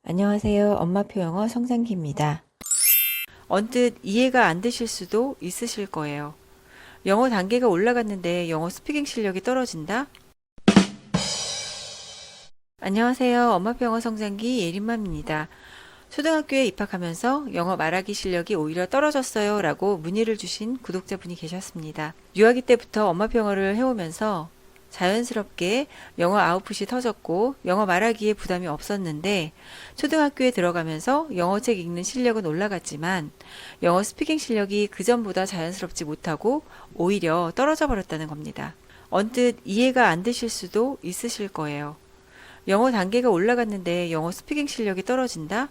안녕하세요. 엄마표 영어 성장기입니다. 언뜻 이해가 안 되실 수도 있으실 거예요. 영어 단계가 올라갔는데 영어 스피킹 실력이 떨어진다? 안녕하세요. 엄마표 영어 성장기 예린맘입니다. 초등학교에 입학하면서 영어 말하기 실력이 오히려 떨어졌어요 라고 문의를 주신 구독자분이 계셨습니다. 유아기 때부터 엄마표 영어를 해오면서 자연스럽게 영어 아웃풋이 터졌고 영어 말하기에 부담이 없었는데 초등학교에 들어가면서 영어책 읽는 실력은 올라갔지만 영어 스피킹 실력이 그전보다 자연스럽지 못하고 오히려 떨어져 버렸다는 겁니다. 언뜻 이해가 안 되실 수도 있으실 거예요. 영어 단계가 올라갔는데 영어 스피킹 실력이 떨어진다?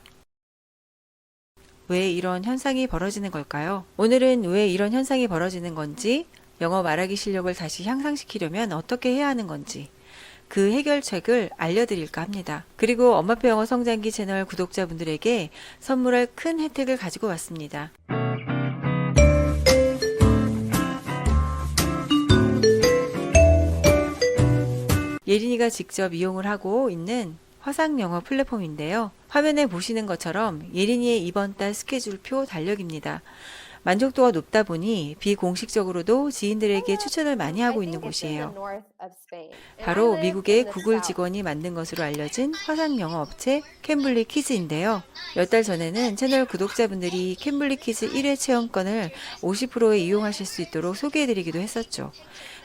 왜 이런 현상이 벌어지는 걸까요? 오늘은 왜 이런 현상이 벌어지는 건지, 영어 말하기 실력을 다시 향상시키려면 어떻게 해야 하는 건지, 그 해결책을 알려드릴까 합니다. 그리고 엄마표 영어 성장기 채널 구독자분들에게 선물할 큰 혜택을 가지고 왔습니다. 예린이가 직접 이용을 하고 있는 화상영어 플랫폼인데요. 화면에 보시는 것처럼 예린이의 이번 달 스케줄표 달력입니다. 만족도가 높다 보니 비공식적으로도 지인들에게 추천을 많이 하고 있는 곳이에요. 바로 미국의 구글 직원이 만든 것으로 알려진 화상영어 업체 캠블리 키즈인데요. 몇 달 전에는 채널 구독자분들이 캠블리 키즈 1회 체험권을 50%에 이용하실 수 있도록 소개해드리기도 했었죠.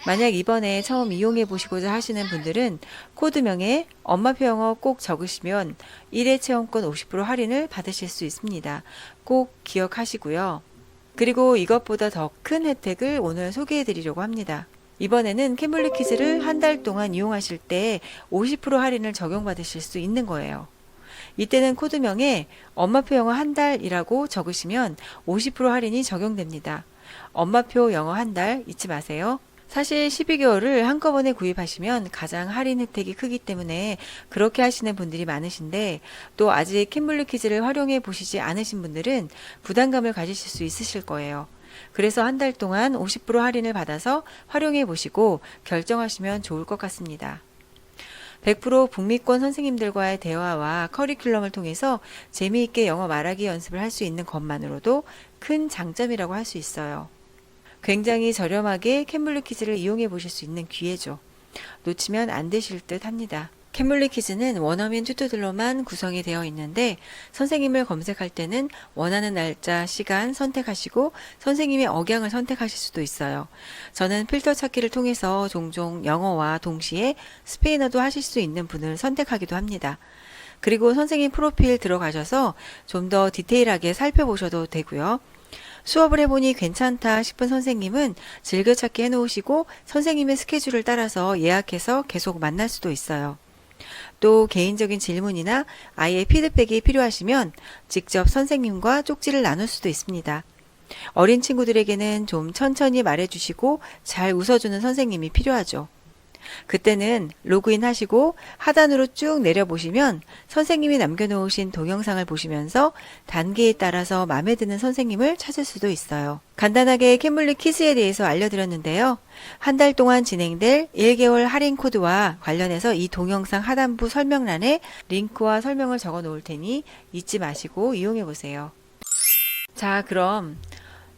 만약 이번에 처음 이용해 보시고자 하시는 분들은 코드명에 엄마표 영어 꼭 적으시면 1회 체험권 50% 할인을 받으실 수 있습니다. 꼭 기억하시고요. 그리고 이것보다 더 큰 혜택을 오늘 소개해 드리려고 합니다. 이번에는 캠블리 키즈를 한 달 동안 이용하실 때 50% 할인을 적용받으실 수 있는 거예요. 이때는 코드명에 엄마표 영어 한 달이라고 적으시면 50% 할인이 적용됩니다. 엄마표 영어 한 달 잊지 마세요. 사실 12개월을 한꺼번에 구입하시면 가장 할인 혜택이 크기 때문에 그렇게 하시는 분들이 많으신데 또 아직 캠블리 키즈를 활용해 보시지 않으신 분들은 부담감을 가지실 수 있으실 거예요. 그래서 한 달 동안 50% 할인을 받아서 활용해 보시고 결정하시면 좋을 것 같습니다. 100% 북미권 선생님들과의 대화와 커리큘럼을 통해서 재미있게 영어 말하기 연습을 할 수 있는 것만으로도 큰 장점이라고 할 수 있어요. 굉장히 저렴하게 캠블리 키즈를 이용해 보실 수 있는 기회죠. 놓치면 안 되실 듯 합니다. 캠블리 키즈는 원어민 튜토들로만 구성이 되어 있는데 선생님을 검색할 때는 원하는 날짜, 시간 선택하시고 선생님의 억양을 선택하실 수도 있어요. 저는 필터 찾기를 통해서 종종 영어와 동시에 스페인어도 하실 수 있는 분을 선택하기도 합니다. 그리고 선생님 프로필 들어가셔서 좀 더 디테일하게 살펴보셔도 되고요. 수업을 해보니 괜찮다 싶은 선생님은 즐겨찾기 해놓으시고 선생님의 스케줄을 따라서 예약해서 계속 만날 수도 있어요. 또 개인적인 질문이나 아이의 피드백이 필요하시면 직접 선생님과 쪽지를 나눌 수도 있습니다. 어린 친구들에게는 좀 천천히 말해주시고 잘 웃어주는 선생님이 필요하죠. 그때는 로그인 하시고 하단으로 쭉 내려보시면 선생님이 남겨놓으신 동영상을 보시면서 단계에 따라서 마음에 드는 선생님을 찾을 수도 있어요. 간단하게 캠블리 키즈에 대해서 알려드렸는데요. 한 달 동안 진행될 1개월 할인 코드와 관련해서 이 동영상 하단부 설명란에 링크와 설명을 적어 놓을 테니 잊지 마시고 이용해 보세요. 자, 그럼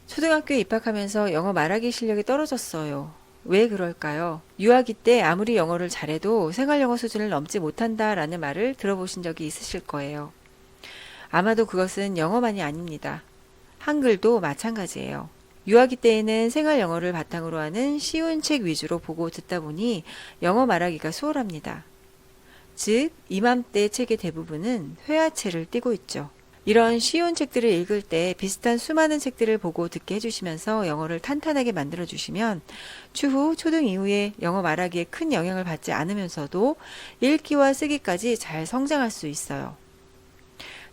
초등학교에 입학하면서 영어 말하기 실력이 떨어졌어요. 왜 그럴까요? 유아기 때 아무리 영어를 잘해도 생활영어 수준을 넘지 못한다라는 말을 들어보신 적이 있으실 거예요. 아마도 그것은 영어만이 아닙니다. 한글도 마찬가지예요. 유아기 때에는 생활영어를 바탕으로 하는 쉬운 책 위주로 보고 듣다 보니 영어 말하기가 수월합니다. 즉, 이맘때 책의 대부분은 회화체를 띠고 있죠. 이런 쉬운 책들을 읽을 때 비슷한 수많은 책들을 보고 듣게 해주시면서 영어를 탄탄하게 만들어주시면 추후 초등 이후에 영어 말하기에 큰 영향을 받지 않으면서도 읽기와 쓰기까지 잘 성장할 수 있어요.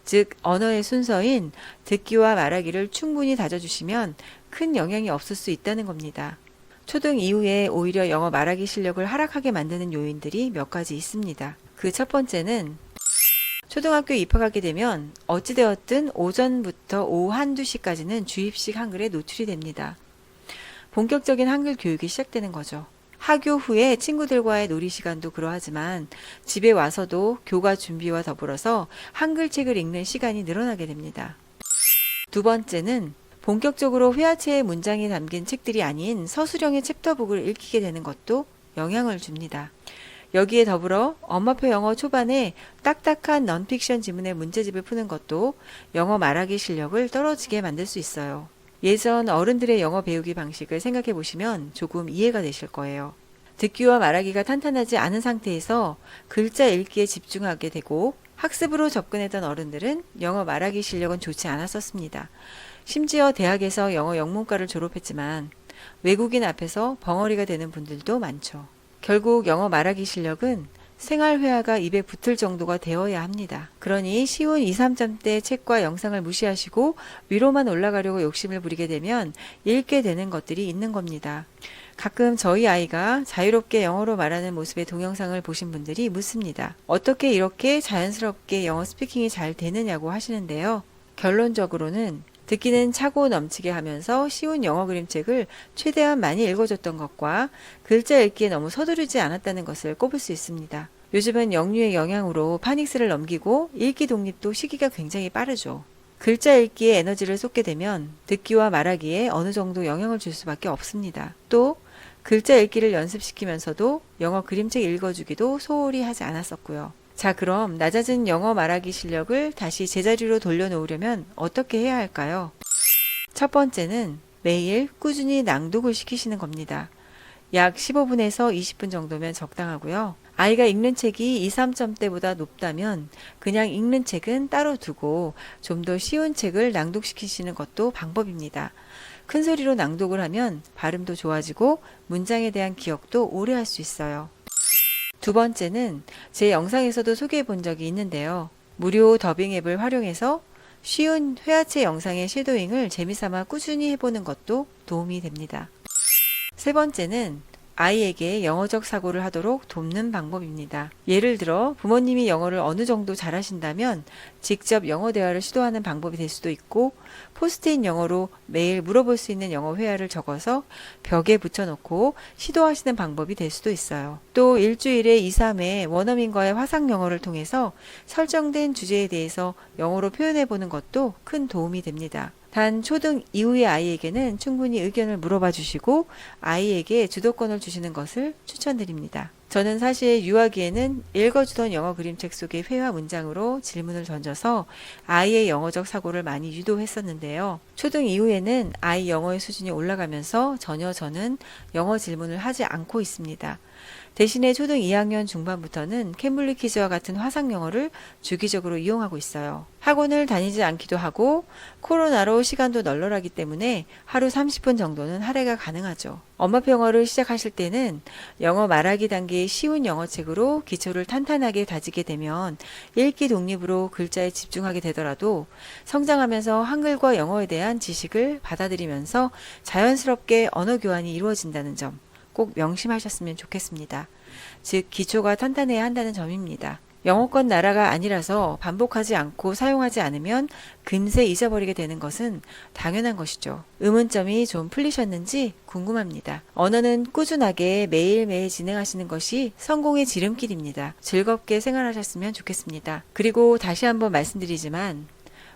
즉, 언어의 순서인 듣기와 말하기를 충분히 다져주시면 큰 영향이 없을 수 있다는 겁니다. 초등 이후에 오히려 영어 말하기 실력을 하락하게 만드는 요인들이 몇 가지 있습니다. 그 첫 번째는 초등학교에 입학하게 되면 어찌되었든 오전부터 오후 한두 시까지는 주입식 한글에 노출이 됩니다. 본격적인 한글 교육이 시작되는 거죠. 하교 후에 친구들과의 놀이 시간도 그러하지만 집에 와서도 교과 준비와 더불어서 한글책을 읽는 시간이 늘어나게 됩니다. 두 번째는 본격적으로 회화체의 문장이 담긴 책들이 아닌 서술형의 챕터북을 읽히게 되는 것도 영향을 줍니다. 여기에 더불어 엄마표 영어 초반에 딱딱한 넌픽션 지문의 문제집을 푸는 것도 영어 말하기 실력을 떨어지게 만들 수 있어요. 예전 어른들의 영어 배우기 방식을 생각해 보시면 조금 이해가 되실 거예요. 듣기와 말하기가 탄탄하지 않은 상태에서 글자 읽기에 집중하게 되고 학습으로 접근했던 어른들은 영어 말하기 실력은 좋지 않았었습니다. 심지어 대학에서 영어 영문과를 졸업했지만 외국인 앞에서 벙어리가 되는 분들도 많죠. 결국 영어 말하기 실력은 생활회화가 입에 붙을 정도가 되어야 합니다. 그러니 쉬운 2, 3점대 책과 영상을 무시하시고 위로만 올라가려고 욕심을 부리게 되면 읽게 되는 것들이 있는 겁니다. 가끔 저희 아이가 자유롭게 영어로 말하는 모습의 동영상을 보신 분들이 묻습니다. 어떻게 이렇게 자연스럽게 영어 스피킹이 잘 되느냐고 하시는데요. 결론적으로는 듣기는 차고 넘치게 하면서 쉬운 영어 그림책을 최대한 많이 읽어줬던 것과 글자 읽기에 너무 서두르지 않았다는 것을 꼽을 수 있습니다. 요즘은 역류의 영향으로 파닉스를 넘기고 읽기 독립도 시기가 굉장히 빠르죠. 글자 읽기에 에너지를 쏟게 되면 듣기와 말하기에 어느 정도 영향을 줄 수밖에 없습니다. 또 글자 읽기를 연습시키면서도 영어 그림책 읽어주기도 소홀히 하지 않았었고요. 자, 그럼 낮아진 영어 말하기 실력을 다시 제자리로 돌려놓으려면 어떻게 해야 할까요? 첫 번째는 매일 꾸준히 낭독을 시키시는 겁니다. 약 15분에서 20분 정도면 적당하고요. 아이가 읽는 책이 2, 3점대보다 높다면 그냥 읽는 책은 따로 두고 좀 더 쉬운 책을 낭독시키시는 것도 방법입니다. 큰 소리로 낭독을 하면 발음도 좋아지고 문장에 대한 기억도 오래 할 수 있어요. 두 번째는 제 영상에서도 소개해 본 적이 있는데요. 무료 더빙 앱을 활용해서 쉬운 회화체 영상의 쉐도잉을 재미삼아 꾸준히 해보는 것도 도움이 됩니다. 세 번째는 아이에게 영어적 사고를 하도록 돕는 방법입니다. 예를 들어 부모님이 영어를 어느 정도 잘하신다면 직접 영어 대화를 시도하는 방법이 될 수도 있고 포스트잇 영어로 매일 물어볼 수 있는 영어 회화를 적어서 벽에 붙여놓고 시도하시는 방법이 될 수도 있어요. 또 일주일에 2, 3회 원어민과의 화상 영어를 통해서 설정된 주제에 대해서 영어로 표현해 보는 것도 큰 도움이 됩니다. 단 초등 이후의 아이에게는 충분히 의견을 물어봐 주시고 아이에게 주도권을 주시는 것을 추천드립니다. 저는 사실 유아기에는 읽어주던 영어 그림책 속의 회화 문장으로 질문을 던져서 아이의 영어적 사고를 많이 유도했었는데요. 초등 이후에는 아이 영어의 수준이 올라가면서 전혀 저는 영어 질문을 하지 않고 있습니다. 대신에 초등 2학년 중반부터는 캠블리 퀴즈와 같은 화상 영어를 주기적으로 이용하고 있어요. 학원을 다니지 않기도 하고 코로나로 시간도 널널하기 때문에 하루 30분 정도는 할애가 가능하죠. 엄마표 영어를 시작하실 때는 영어 말하기 단계의 쉬운 영어책으로 기초를 탄탄하게 다지게 되면 읽기 독립으로 글자에 집중하게 되더라도 성장하면서 한글과 영어에 대한 지식을 받아들이면서 자연스럽게 언어 교환이 이루어진다는 점 꼭 명심하셨으면 좋겠습니다. 즉 기초가 탄탄해야 한다는 점입니다. 영어권 나라가 아니라서 반복하지 않고 사용하지 않으면 금세 잊어버리게 되는 것은 당연한 것이죠. 의문점이 좀 풀리셨는지 궁금합니다. 언어는 꾸준하게 매일매일 진행하시는 것이 성공의 지름길입니다. 즐겁게 생활하셨으면 좋겠습니다. 그리고 다시 한번 말씀드리지만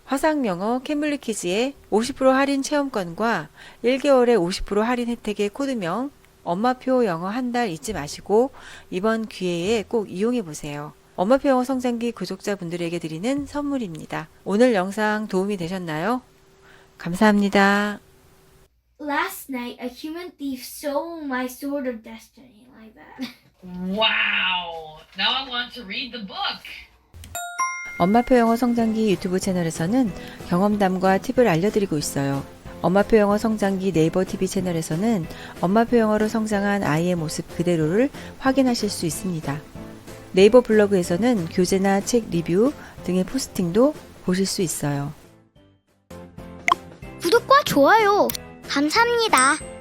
화상영어 캠블리 퀴즈의 50% 할인 체험권과 1개월에 50% 할인 혜택의 코드명 엄마표 영어 한 달 잊지 마시고 이번 기회에 꼭 이용해 보세요. 엄마표 영어 성장기 구독자분들에게 드리는 선물입니다. 오늘 영상 도움이 되셨나요? 감사합니다. Last night, a human thief stole my sword of destiny like that. Wow! Now I want to read the book. 엄마표 영어 성장기 유튜브 채널에서는 경험담과 팁을 알려드리고 있어요. 엄마표 영어 성장기 네이버 TV 채널에서는 엄마표 영어로 성장한 아이의 모습 그대로를 확인하실 수 있습니다. 네이버 블로그에서는 교재나 책 리뷰 등의 포스팅도 보실 수 있어요. 구독과 좋아요 감사합니다.